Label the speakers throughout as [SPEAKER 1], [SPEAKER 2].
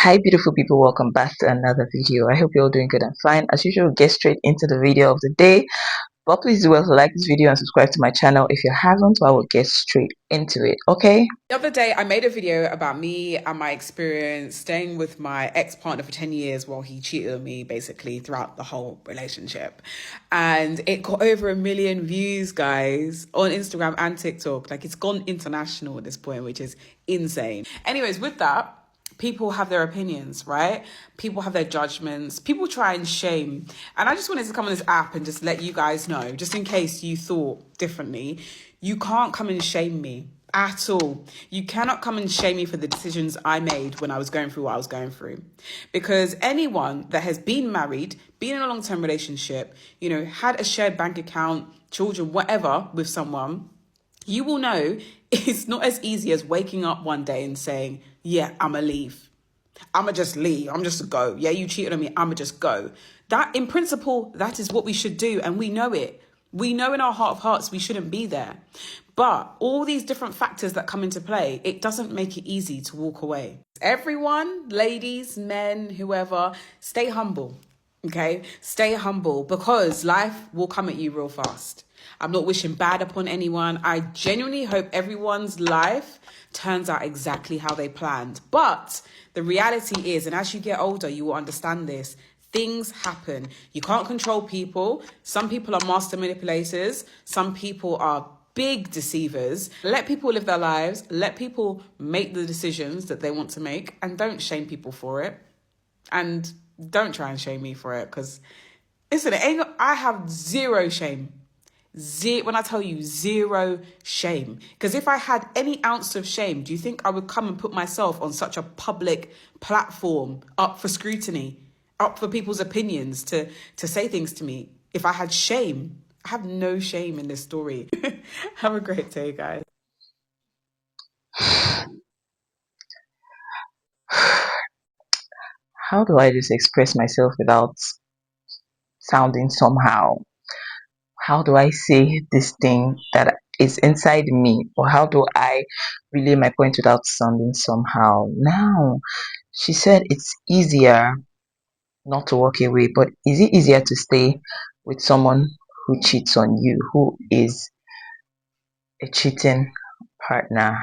[SPEAKER 1] Hi beautiful people, welcome back to another video. I hope you're all doing good and fine. As usual, we'll get straight into the video of the day, but please do also like this video and subscribe to my channel if you haven't, so I will get straight into it. Okay,
[SPEAKER 2] the other day, I made a video about me and my experience staying with my ex-partner for 10 years while he cheated on me basically throughout the whole relationship. And it got over 1 million views, guys, on Instagram and TikTok. Like, it's gone international at this point, which is insane. Anyways, with that, people have their opinions, right? People have their judgments. People try and shame. And I just wanted to come on this app and just let you guys know, just in case you thought differently, you can't come and shame me at all. You cannot come and shame me for the decisions I made when I was going through what I was going through. Because anyone that has been married, been in a long-term relationship, had a shared bank account, children, whatever, with someone, you will know it's not as easy as waking up one day and saying, yeah, I'ma leave. I'ma just leave. I'm just a go. Yeah, you cheated on me. I'ma just go. That, in principle, that is what we should do. And we know it. We know in our heart of hearts we shouldn't be there. But all these different factors that come into play, it doesn't make it easy to walk away. Everyone, ladies, men, whoever, stay humble. Okay? Stay humble because life will come at you real fast. I'm not wishing bad upon anyone. I genuinely hope everyone's life turns out exactly how they planned. But the reality is, and as you get older, you will understand this, things happen. You can't control people. Some people are master manipulators. Some people are big deceivers. Let people live their lives. Let people make the decisions that they want to make, and don't shame people for it. And don't try and shame me for it, because listen, I have zero shame. When I tell you zero shame, because if I had any ounce of shame, do you think I would come and put myself on such a public platform up for scrutiny, up for people's opinions to say things to me? If I had shame, I have no shame in this story. Have a great day, guys.
[SPEAKER 1] how do I just express myself without sounding somehow? How do I say this thing that is inside me, or how do I relay my point without sounding somehow? Now, she said it's easier not to walk away, but is it easier to stay with someone who cheats on you, who is a cheating partner?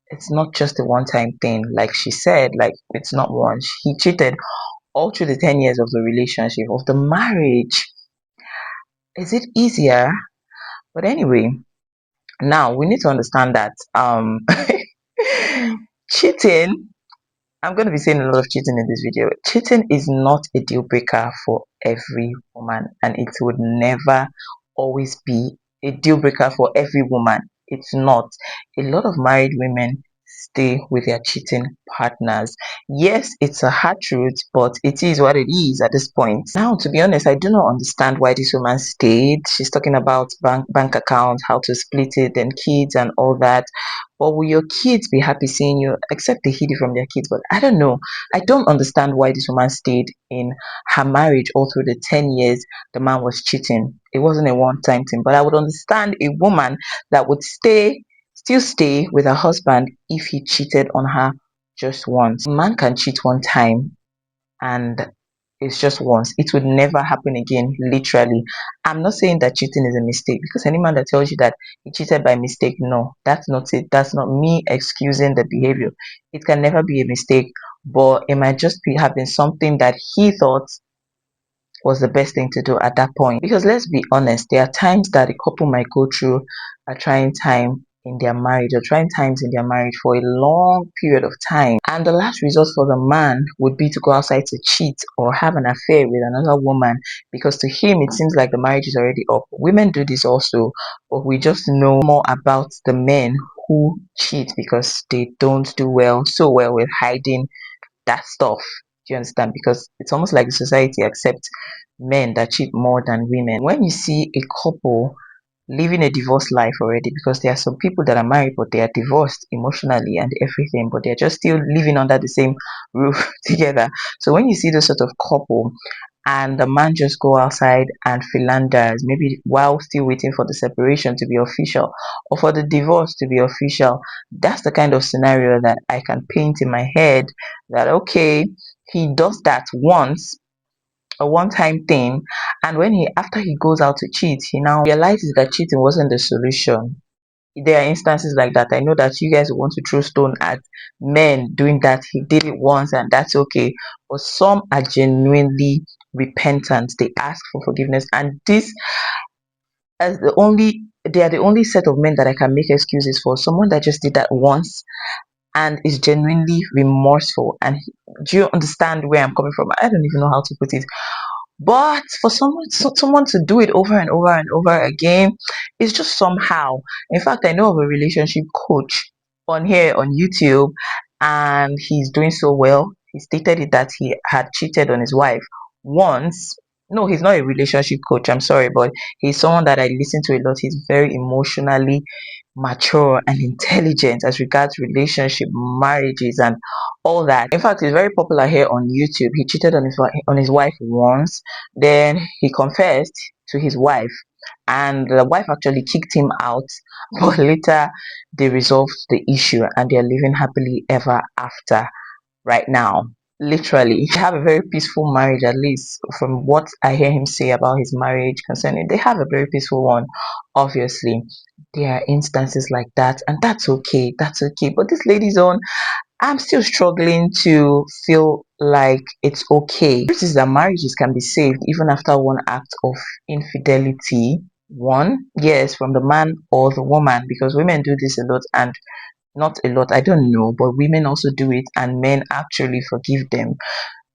[SPEAKER 1] It's not just a one-time thing, like she said. Like, it's not once. He cheated all through the 10 years of the relationship, of the marriage. Is it easier? But anyway, now we need to understand that cheating, I'm going to be saying a lot of cheating in this video. Cheating is not a deal breaker for every woman, and it would never always be a deal breaker for every woman. It's not. A lot of married women stay with their cheating partners. Yes, it's a hard truth, but it is what it is at this point. Now, to be honest, I do not understand why this woman stayed. She's talking about bank account, how to split it, and kids and all that. But will your kids be happy seeing you? Except they hid it from their kids. But I don't know. I don't understand why this woman stayed in her marriage all through the 10 years the man was cheating. It wasn't a one-time thing. But I would understand a woman that would still stay with her husband if he cheated on her just once. A man can cheat one time and it's just once. It would never happen again, literally. I'm not saying that cheating is a mistake, because any man that tells you that he cheated by mistake, no, that's not it. That's not me excusing the behavior. It can never be a mistake, but it might just be having something that he thought was the best thing to do at that point. Because let's be honest, there are times that a couple might go through a trying time in their marriage, or trying times in their marriage for a long period of time, and the last resort for the man would be to go outside to cheat or have an affair with another woman, because to him it seems like the marriage is already up. Women do this also, but we just know more about the men who cheat because they don't do so well with hiding that stuff. Do you understand? Because it's almost like the society accepts men that cheat more than women. When you see a couple living a divorced life already, because there are some people that are married but they are divorced emotionally and everything, but they're just still living under the same roof together. So when you see those sort of couple, and the man just go outside and philanders, maybe while still waiting for the separation to be official or for the divorce to be official. That's the kind of scenario that I can paint in my head, that okay, he does that once, a one-time thing, and when he after he goes out to cheat, he now realizes that cheating wasn't the solution. There are instances like that. I know that you guys want to throw stone at men doing that. He did it once and that's okay. But some are genuinely repentant. They ask for forgiveness. And this as the only they are the only set of men that I can make excuses for. Someone that just did that once and is genuinely remorseful. And do you understand where I'm coming from? I don't even know how to put it. But for someone to do it over and over and over again, it's just somehow. In fact, I know of a relationship coach on here on YouTube, and he's doing so well. He stated it that he had cheated on his wife once. No, he's not a relationship coach. I'm sorry, but he's someone that I listen to a lot. He's very emotionally mature and intelligent as regards relationship, marriages, and all that. In fact, he's very popular here on YouTube. He cheated on his wife once, then he confessed to his wife, and the wife actually kicked him out. But later, they resolved the issue, and they are living happily ever after right now. Literally, they have a very peaceful marriage, at least from what I hear him say about his marriage concerning. They have a very peaceful one, obviously. There are instances like that, and that's okay. That's okay. But this lady's own, I'm still struggling to feel like it's okay. This is that marriages can be saved even after one act of infidelity. One, yes, from the man or the woman, because women do this a lot, and not a lot, I don't know, but women also do it, and men actually forgive them.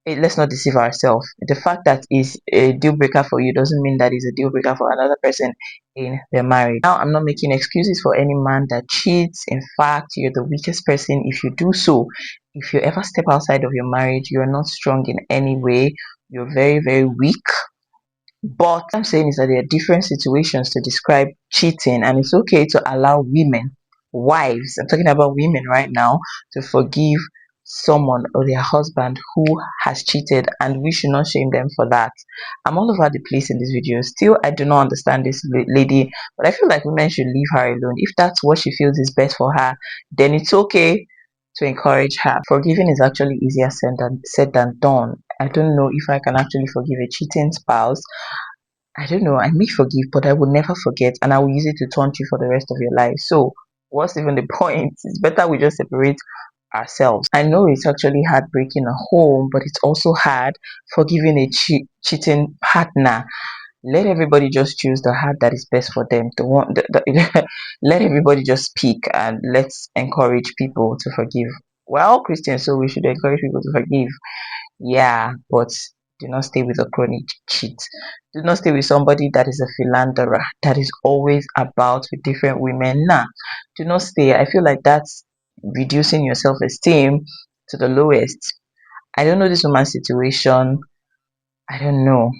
[SPEAKER 1] Let's not deceive ourselves. The fact that is a deal breaker for you doesn't mean that is a deal breaker for another person in their marriage. Now, I'm not making excuses for any man that cheats. In fact, you're the weakest person if you do so. If you ever step outside of your marriage, you're not strong in any way. You're very, very weak. But what I'm saying is that there are different situations to describe cheating, and it's okay to allow women, wives, I'm talking about women right now, to forgive someone or their husband who has cheated, and we should not shame them for that. I'm all over the place in this video. Still, I do not understand this lady, but I feel like women should leave her alone. If that's what she feels is best for her, then it's okay to encourage her. Forgiving is actually easier said than done. I don't know if I can actually forgive a cheating spouse. I don't know, I may forgive, but I will never forget, and I will use it to taunt you for the rest of your life. So, what's even the point? It's better we just separate ourselves. I know it's actually hard breaking a home, but it's also hard forgiving a cheating partner. Let everybody just choose the heart that is best for them. Let everybody just speak, and let's encourage people to forgive. Well, Christians, so we should encourage people to forgive. Yeah, but do not stay with a chronic cheat. Do not stay with somebody that is a philanderer, that is always about with different women. Nah, do not stay. I feel like that's reducing your self esteem to the lowest. I don't know this woman's situation. I don't know.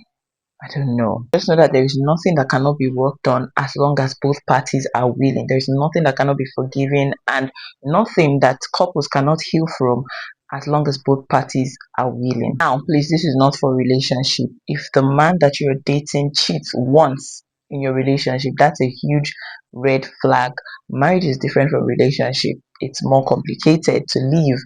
[SPEAKER 1] I don't know. Just know that there is nothing that cannot be worked on as long as both parties are willing. There is nothing that cannot be forgiven, and nothing that couples cannot heal from as long as both parties are willing. Now, please, this is not for relationship. If the man that you're dating cheats once in your relationship, that's a huge red flag. Marriage is different from relationship. It's more complicated to leave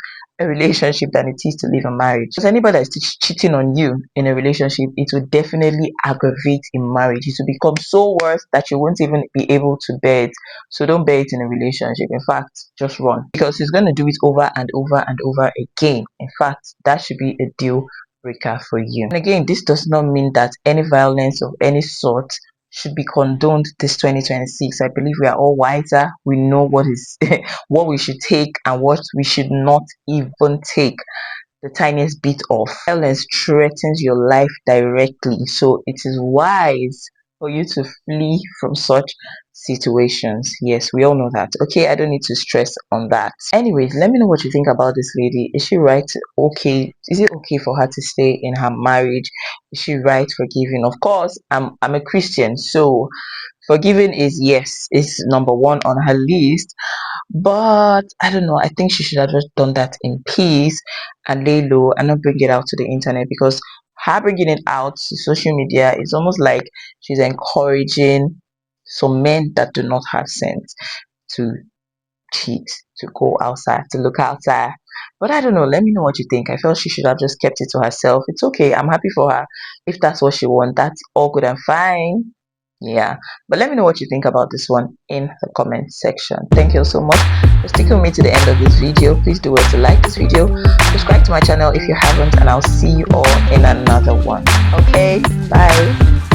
[SPEAKER 1] a relationship than it is to live a marriage. Because anybody that's cheating on you in a relationship, it will definitely aggravate in marriage. It will become so worse that you won't even be able to bear it. So don't bear it in a relationship. In fact, just run, because he's going to do it over and over and over again. In fact, that should be a deal breaker for you. And again, this does not mean that any violence of any sort should be condoned this 2026. I believe we are all wiser. We know what is what we should take and what we should not even take the tiniest bit of. Violence threatens your life directly, so it is wise for you to flee from such situations. Yes, we all know that. Okay, I don't need to stress on that. Anyways, let me know what you think about this lady. Is she right? Okay, is it okay for her to stay in her marriage? Is she right for giving? Of course, I'm a Christian, so forgiving is, yes, is number one on her list. But I don't know. I think she should have just done that in peace and lay low and not bring it out to the internet, because her bringing it out to social media is almost like she's encouraging some men that do not have sense to cheat, to go outside, to look outside. But I don't know. Let me know what you think. I felt she should have just kept it to herself. It's okay. I'm happy for her. If that's what she wants, that's all good and fine. Yeah. But let me know what you think about this one in the comment section. Thank you so much for sticking with me to the end of this video. Please do well to like this video, subscribe to my channel if you haven't, and I'll see you all in another one. Okay. Bye.